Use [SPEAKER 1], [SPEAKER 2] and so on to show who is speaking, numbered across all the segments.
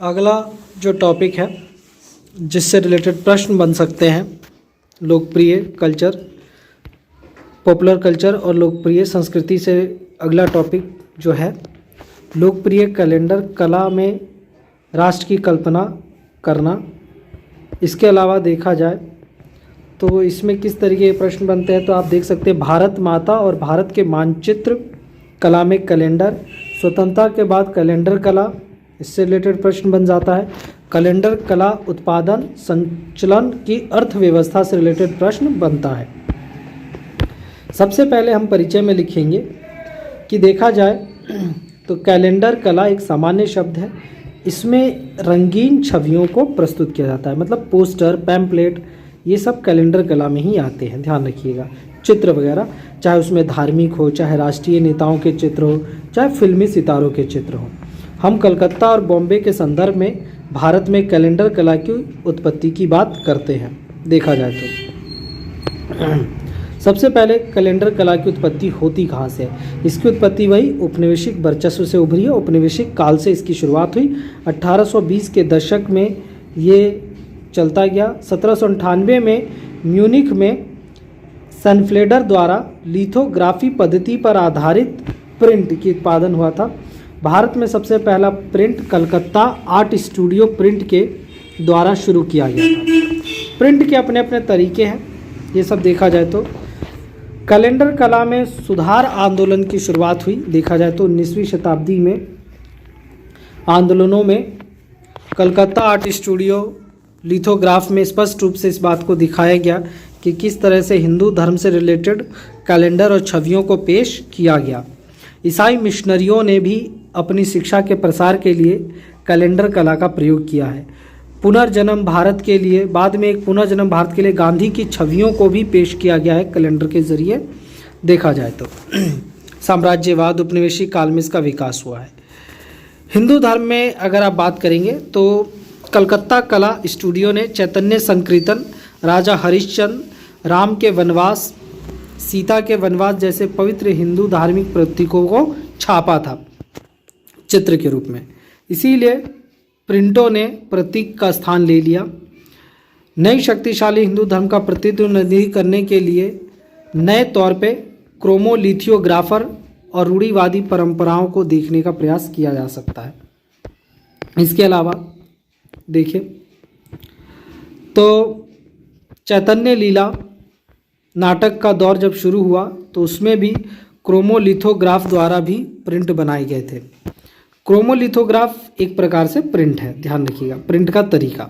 [SPEAKER 1] अगला जो टॉपिक है जिससे रिलेटेड प्रश्न बन सकते हैं, लोकप्रिय कल्चर, पॉपुलर कल्चर और लोकप्रिय संस्कृति से अगला टॉपिक जो है लोकप्रिय कैलेंडर कला में राष्ट्र की कल्पना करना। इसके अलावा देखा जाए तो इसमें किस तरीके के प्रश्न बनते हैं, तो आप देख सकते हैं भारत माता और भारत के मानचित्र कला में कैलेंडर, स्वतंत्रता के बाद कैलेंडर कला, इससे रिलेटेड प्रश्न बन जाता है। कैलेंडर कला उत्पादन संचलन की अर्थव्यवस्था से रिलेटेड प्रश्न बनता है। सबसे पहले हम परिचय में लिखेंगे कि देखा जाए तो कैलेंडर कला एक सामान्य शब्द है। इसमें रंगीन छवियों को प्रस्तुत किया जाता है, मतलब पोस्टर, पैम्पलेट, ये सब कैलेंडर कला में ही आते हैं, ध्यान रखिएगा। चित्र वगैरह, चाहे उसमें धार्मिक हो, चाहे राष्ट्रीय नेताओं के चित्र हो, चाहे फिल्मी सितारों के चित्र हो। हम कलकत्ता और बॉम्बे के संदर्भ में भारत में कैलेंडर कला की उत्पत्ति की बात करते हैं। देखा जाए तो सबसे पहले कैलेंडर कला की उत्पत्ति होती कहाँ से है? इसकी उत्पत्ति वही उपनिवेशिक वर्चस्व से उभरी है। उपनिवेशिक काल से इसकी शुरुआत हुई। 1820 के दशक में ये चलता गया। 1798 में म्यूनिख में सनफ्लेडर द्वारा लिथोग्राफी पद्धति पर आधारित प्रिंट की उत्पादन हुआ था। भारत में सबसे पहला print Calcutta art studio print के द्वारा शुरू किया गया था। प्रिंट के अपने अपने तरीके हैं, ये सब देखा जाए तो। कैलेंडर कला में सुधार आंदोलन की शुरुआत हुई। देखा जाए तो 19वीं शताब्दी में आंदोलनों में कलकत्ता आर्ट स्टूडियो लिथोग्राफ में स्पष्ट रूप से इस बात को दिखाया गया कि किस तरह से हिंदू धर्म से रिलेटेड कैलेंडर और छवियों को पेश किया गया। ईसाई मिशनरियों ने भी अपनी शिक्षा के प्रसार के लिए कैलेंडर कला का प्रयोग किया है। पुनर्जन्म भारत के लिए, बाद में एक पुनर्जन्म भारत के लिए गांधी की छवियों को भी पेश किया गया है कैलेंडर के जरिए। देखा जाए तो साम्राज्यवाद उपनिवेशिक काल में इसका विकास हुआ है। हिंदू धर्म में अगर आप बात करेंगे तो कलकत्ता कला स्टूडियो ने चैतन्य संकीर्तन, राजा हरिश्चंद्र, राम के वनवास, सीता के वनवास जैसे पवित्र हिंदू धार्मिक प्रतीकों को छापा था चित्र के रूप में। इसीलिए प्रिंटों ने प्रतीक का स्थान ले लिया। नई शक्तिशाली हिंदू धर्म का प्रतिनिधित्व करने के लिए नए तौर पे क्रोमोलिथियोग्राफर और रूढ़िवादी परंपराओं को देखने का प्रयास किया जा सकता है। इसके अलावा देखिए तो चैतन्य लीला नाटक का दौर जब शुरू हुआ तो उसमें भी क्रोमोलिथोग्राफ द्वारा भी प्रिंट बनाए गए थे। क्रोमोलिथोग्राफ एक प्रकार से प्रिंट है, ध्यान रखिएगा, प्रिंट का तरीका।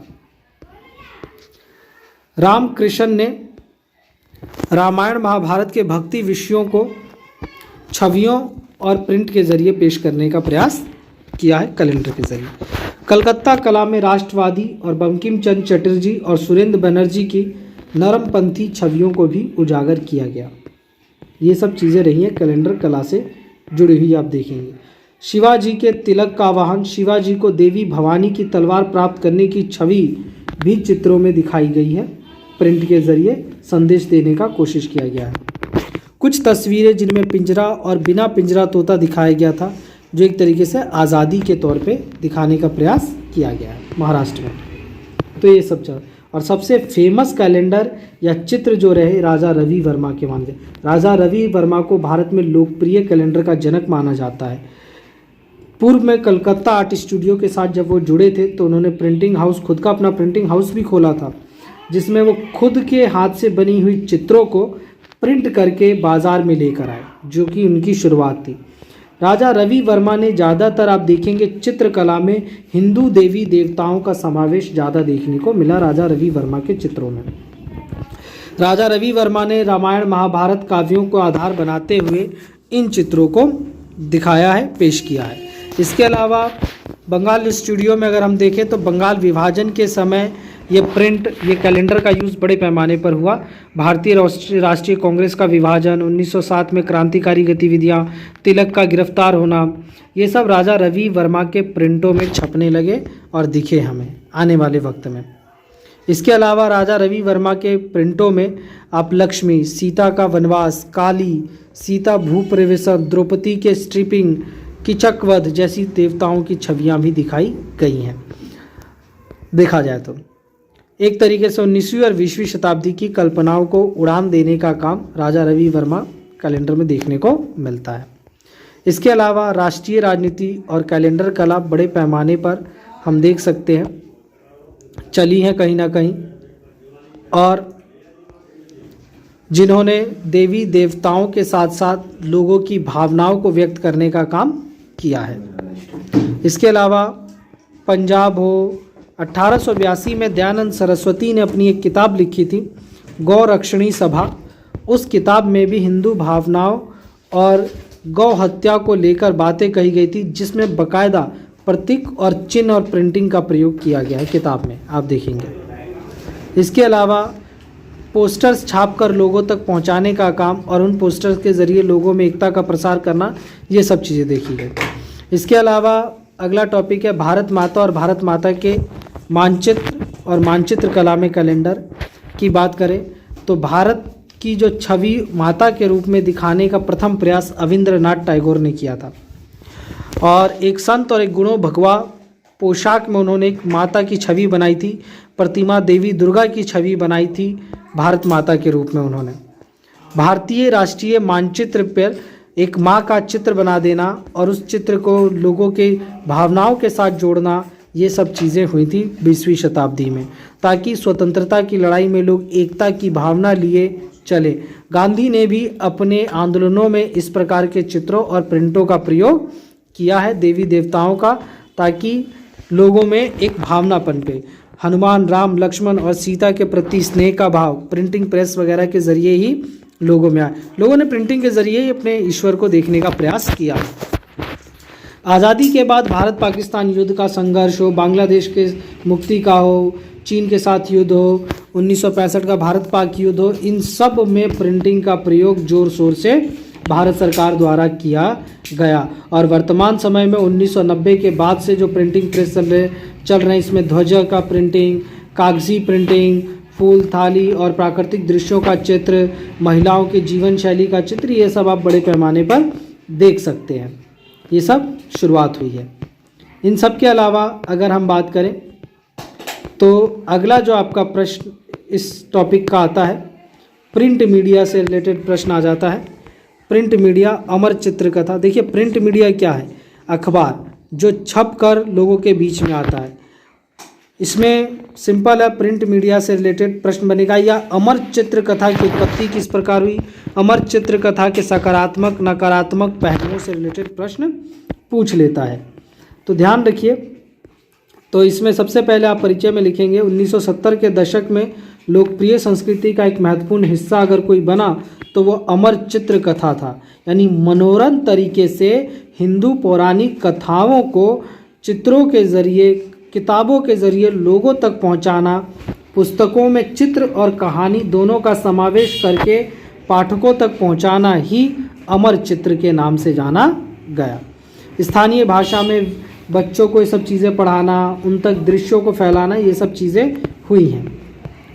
[SPEAKER 1] रामकृष्ण ने रामायण महाभारत के भक्ति विषयों को छवियों और प्रिंट के जरिए पेश करने का प्रयास किया है कैलेंडर के जरिए। कलकत्ता कला में राष्ट्रवादी और बंकिम चंद्र चटर्जी और सुरेंद्र बनर्जी की नरमपंथी छवियों को भी उजागर किया गया। ये सब चीज़ें रही हैं कैलेंडर कला से जुड़ी हुई, आप देखेंगे। शिवाजी के तिलक का वाहन, शिवाजी को देवी भवानी की तलवार प्राप्त करने की छवि भी चित्रों में दिखाई गई है। प्रिंट के जरिए संदेश देने का कोशिश किया गया है। कुछ तस्वीरें जिनमें पिंजरा और बिना पिंजरा तोता दिखाया गया था, जो एक तरीके से आज़ादी के तौर पे दिखाने का प्रयास किया गया है महाराष्ट्र में। तो ये सब चल, और सबसे फेमस कैलेंडर या चित्र जो रहे राजा रवि वर्मा के मानते। राजा रवि वर्मा को भारत में लोकप्रिय कैलेंडर का जनक माना जाता है। पूर्व में कलकत्ता आर्ट स्टूडियो के साथ जब वो जुड़े थे तो उन्होंने प्रिंटिंग हाउस, खुद का अपना प्रिंटिंग हाउस भी खोला था, जिसमें वो खुद के हाथ से बनी हुई चित्रों को प्रिंट करके बाजार में लेकर आए, जो कि उनकी शुरुआत थी। राजा रवि वर्मा ने ज़्यादातर, आप देखेंगे चित्रकला में हिंदू देवी देवताओं का समावेश ज़्यादा देखने को मिला राजा रवि वर्मा के चित्रों में। राजा रवि वर्मा ने रामायण महाभारत काव्यों को आधार बनाते हुए इन चित्रों को दिखाया है, पेश किया है। इसके अलावा बंगाल स्टूडियो में अगर हम देखें तो बंगाल विभाजन के समय ये प्रिंट, ये कैलेंडर का यूज़ बड़े पैमाने पर हुआ। भारतीय राष्ट्रीय कांग्रेस का विभाजन, 1907 में क्रांतिकारी गतिविधियाँ, तिलक का गिरफ्तार होना, ये सब राजा रवि वर्मा के प्रिंटों में छपने लगे और दिखे हमें आने वाले वक्त में। इसके अलावा राजा रवि वर्मा के प्रिंटों में आप लक्ष्मी, सीता का वनवास, काली, सीता भूप्रवेशन, द्रौपदी के स्ट्रिपिंग, कीचकवध जैसी देवताओं की छवियां भी दिखाई गई हैं। देखा जाए तो एक तरीके से 19वीं और 20वीं शताब्दी की कल्पनाओं को उड़ान देने का काम राजा रवि वर्मा कैलेंडर में देखने को मिलता है। इसके अलावा राष्ट्रीय राजनीति और कैलेंडर कला बड़े पैमाने पर हम देख सकते हैं चली है कहीं ना कहीं, और जिन्होंने देवी देवताओं के साथ साथ लोगों की भावनाओं को व्यक्त करने का काम किया है। इसके अलावा पंजाब हो, 1882 में दयानंद सरस्वती ने अपनी एक किताब लिखी थी गौ रक्षणी सभा। उस किताब में भी हिंदू भावनाओं और गौ हत्या को लेकर बातें कही गई थी, जिसमें बाकायदा प्रतीक और चिन्ह और प्रिंटिंग का प्रयोग किया गया है किताब में, आप देखेंगे। इसके अलावा पोस्टर्स छापकर लोगों तक पहुंचाने का काम और उन पोस्टर्स के ज़रिए लोगों में एकता का प्रसार करना, ये सब चीज़ें देखी गई। इसके अलावा अगला टॉपिक है भारत माता और भारत माता के मानचित्र और मानचित्र कला में कैलेंडर की बात करें तो भारत की जो छवि माता के रूप में दिखाने का प्रथम प्रयास अविंद्रनाथ टैगोर ने किया था, और एक संत और एक गुणों भगवा पोशाक में उन्होंने एक माता की छवि बनाई थी, प्रतिमा देवी दुर्गा की छवि बनाई थी भारत माता के रूप में उन्होंने। भारतीय राष्ट्रीय मानचित्र पर एक माँ का चित्र बना देना और उस चित्र को लोगों के भावनाओं के साथ जोड़ना, ये सब चीज़ें हुई थी 20वीं शताब्दी में, ताकि स्वतंत्रता की लड़ाई में लोग एकता की भावना लिए चले। गांधी ने भी अपने आंदोलनों में इस प्रकार के चित्रों और प्रिंटों का प्रयोग किया है देवी देवताओं का, ताकि लोगों में एक भावना पनपे। हनुमान, राम, लक्ष्मण और सीता के प्रति स्नेह का भाव प्रिंटिंग प्रेस वगैरह के जरिए ही लोगों में आया। लोगों ने प्रिंटिंग के जरिए ही अपने ईश्वर को देखने का प्रयास किया। आज़ादी के बाद भारत पाकिस्तान युद्ध का संघर्ष हो, बांग्लादेश के मुक्ति का हो, चीन के साथ युद्ध हो, 1965 का भारत पाक युद्ध हो, इन सब में प्रिंटिंग का प्रयोग जोर शोर से भारत सरकार द्वारा किया गया। और वर्तमान समय में 1990 के बाद से जो प्रिंटिंग प्रेस चल रहे हैं, इसमें ध्वज का प्रिंटिंग, कागजी प्रिंटिंग, फूल, थाली और प्राकृतिक दृश्यों का चित्र, महिलाओं के जीवन शैली का चित्र, ये सब आप बड़े पैमाने पर देख सकते हैं। ये सब शुरुआत हुई है। इन सब के अलावा अगर हम बात करें तो अगला जो आपका प्रश्न इस टॉपिक का आता है, प्रिंट मीडिया से रिलेटेड प्रश्न आ जाता है। प्रिंट मीडिया, अमर चित्र कथा। देखिए प्रिंट मीडिया क्या है? अखबार जो छप कर लोगों के बीच में आता है। इसमें सिंपल है, प्रिंट मीडिया से रिलेटेड प्रश्न बनेगा, या अमर चित्र कथा की उत्पत्ति किस प्रकार हुई, अमर चित्र कथा के सकारात्मक नकारात्मक पहलुओं से रिलेटेड प्रश्न पूछ लेता है। तो ध्यान रखिए, तो इसमें सबसे पहले आप परिचय में लिखेंगे 1970 के दशक में लोकप्रिय संस्कृति का एक महत्वपूर्ण हिस्सा अगर कोई बना तो वो अमर चित्र कथा था, यानी मनोरम तरीके से हिंदू पौराणिक कथाओं को चित्रों के जरिए, किताबों के जरिए लोगों तक पहुंचाना, पुस्तकों में चित्र और कहानी दोनों का समावेश करके पाठकों तक पहुंचाना ही अमर चित्र के नाम से जाना गया। स्थानीय भाषा में बच्चों को ये सब चीज़ें पढ़ाना, उन तक दृश्यों को फैलाना, ये सब चीज़ें हुई हैं।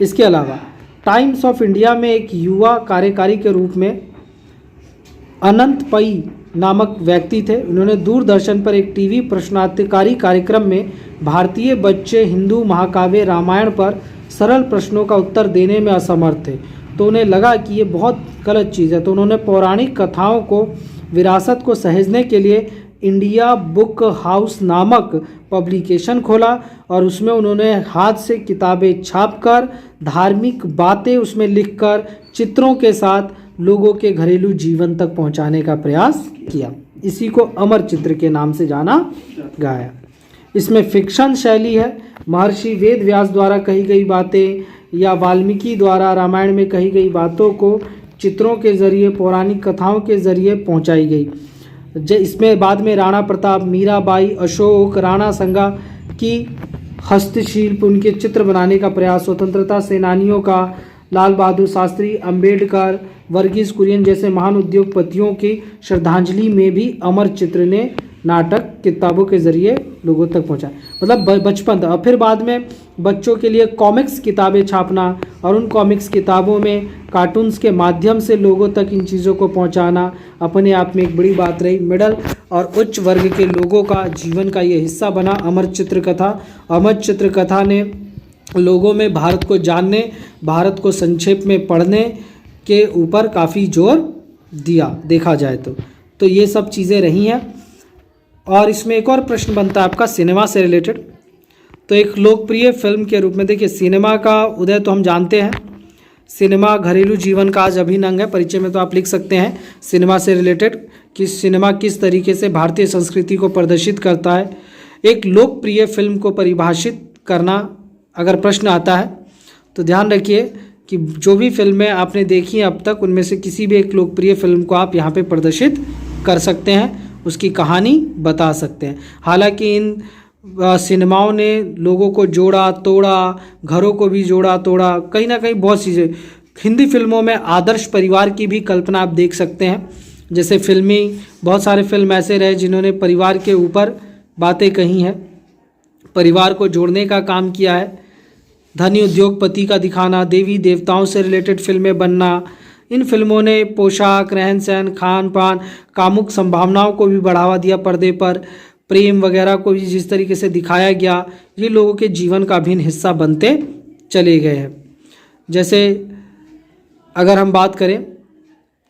[SPEAKER 1] इसके अलावा टाइम्स ऑफ इंडिया में एक युवा कार्यकारी के रूप में अनंत पई नामक व्यक्ति थे। उन्होंने दूरदर्शन पर एक टीवी प्रश्नोत्तरी कार्यक्रम में भारतीय बच्चे हिंदू महाकाव्य रामायण पर सरल प्रश्नों का उत्तर देने में असमर्थ थे, तो उन्हें लगा कि ये बहुत गलत चीज़ है। तो उन्होंने पौराणिक कथाओं को, विरासत को सहेजने के लिए इंडिया बुक हाउस नामक पब्लिकेशन खोला और उसमें उन्होंने हाथ से किताबें छापकर, धार्मिक बातें उसमें लिखकर, चित्रों के साथ लोगों के घरेलू जीवन तक पहुंचाने का प्रयास किया। इसी को अमर चित्र के नाम से जाना गया। इसमें फिक्शन शैली है, महर्षि वेद व्यास द्वारा कही गई बातें या वाल्मीकि द्वारा रामायण में कही गई बातों को चित्रों के जरिए, पौराणिक कथाओं के जरिए पहुंचाई गई। इसमें बाद में राणा प्रताप, मीराबाई, अशोक, राणा संगा की हस्तशिल्प, उनके चित्र बनाने का प्रयास, स्वतंत्रता सेनानियों का, लाल बहादुर शास्त्री, अंबेडकर, वर्गीज कुरियन जैसे महान उद्योगपतियों की श्रद्धांजलि में भी अमर चित्र ने नाटक किताबों के ज़रिए लोगों तक पहुंचाए, मतलब बचपन और फिर बाद में बच्चों के लिए कॉमिक्स किताबें छापना और उन कॉमिक्स किताबों में कार्टून्स के माध्यम से लोगों तक इन चीज़ों को पहुंचाना अपने आप में एक बड़ी बात रही। मिडल और उच्च वर्ग के लोगों का जीवन का ये हिस्सा बना अमर चित्रकथा। अमर चित्रकथा ने लोगों में भारत को जानने, भारत को संक्षेप में पढ़ने के ऊपर काफ़ी जोर दिया देखा जाए तो ये सब चीज़ें रही हैं। और इसमें एक और प्रश्न बनता है आपका सिनेमा से रिलेटेड। तो एक लोकप्रिय फिल्म के रूप में देखिए, सिनेमा का उदय तो हम जानते हैं, सिनेमा घरेलू जीवन का आज अभिन्न अंग है। परिचय में तो आप लिख सकते हैं सिनेमा से रिलेटेड कि सिनेमा किस तरीके से भारतीय संस्कृति को प्रदर्शित करता है। एक लोकप्रिय फिल्म को परिभाषित करना अगर प्रश्न आता है तो ध्यान रखिए कि जो भी फिल्में आपने देखी हैं अब तक उनमें से किसी भी एक लोकप्रिय फिल्म को आप यहाँ पे प्रदर्शित कर सकते हैं, उसकी कहानी बता सकते हैं। हालांकि इन सिनेमाओं ने लोगों को जोड़ा तोड़ा, घरों को भी जोड़ा तोड़ा, कहीं ना कहीं बहुत चीज़ें। हिंदी फिल्मों में आदर्श परिवार की भी कल्पना आप देख सकते हैं, जैसे बहुत सारे फिल्म ऐसे रहे जिन्होंने परिवार के ऊपर बातें कही हैं, परिवार को जोड़ने का काम किया है। धनी उद्योगपति का दिखाना, देवी देवताओं से रिलेटेड फिल्में बनना, इन फिल्मों ने पोशाक, रहन सहन, खान पान, कामुक संभावनाओं को भी बढ़ावा दिया पर्दे पर, प्रेम वगैरह को भी जिस तरीके से दिखाया गया, ये लोगों के जीवन का अभिन्न हिस्सा बनते चले गए हैं। जैसे अगर हम बात करें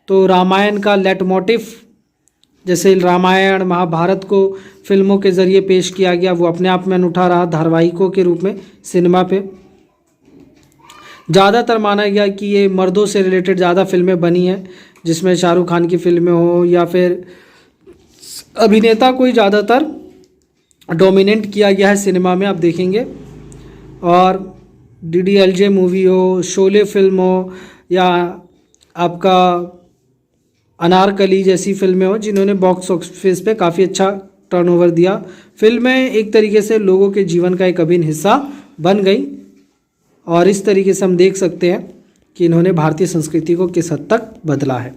[SPEAKER 1] तो रामायण का लेटमोटिव, जैसे रामायण महाभारत को फिल्मों के ज़रिए पेश किया गया, वो अपने आप में अनूठा रहा धारावाहिकों के रूप में सिनेमा पे। ज़्यादातर माना गया कि ये मर्दों से रिलेटेड ज़्यादा फिल्में बनी हैं, जिसमें शाहरुख खान की फिल्में हो या फिर अभिनेता को ही ज़्यादातर डोमिनेट किया गया है सिनेमा में, आप देखेंगे। और DDLJ मूवी हो, शोले फिल्म हो या आपका अनारकली जैसी फिल्में हो, जिन्होंने बॉक्स ऑफिस पे काफ़ी अच्छा टर्नओवर दिया। फिल्में एक तरीके से लोगों के जीवन का एक अभिन्न हिस्सा बन गई और इस तरीके से हम देख सकते हैं कि इन्होंने भारतीय संस्कृति को किस हद तक बदला है।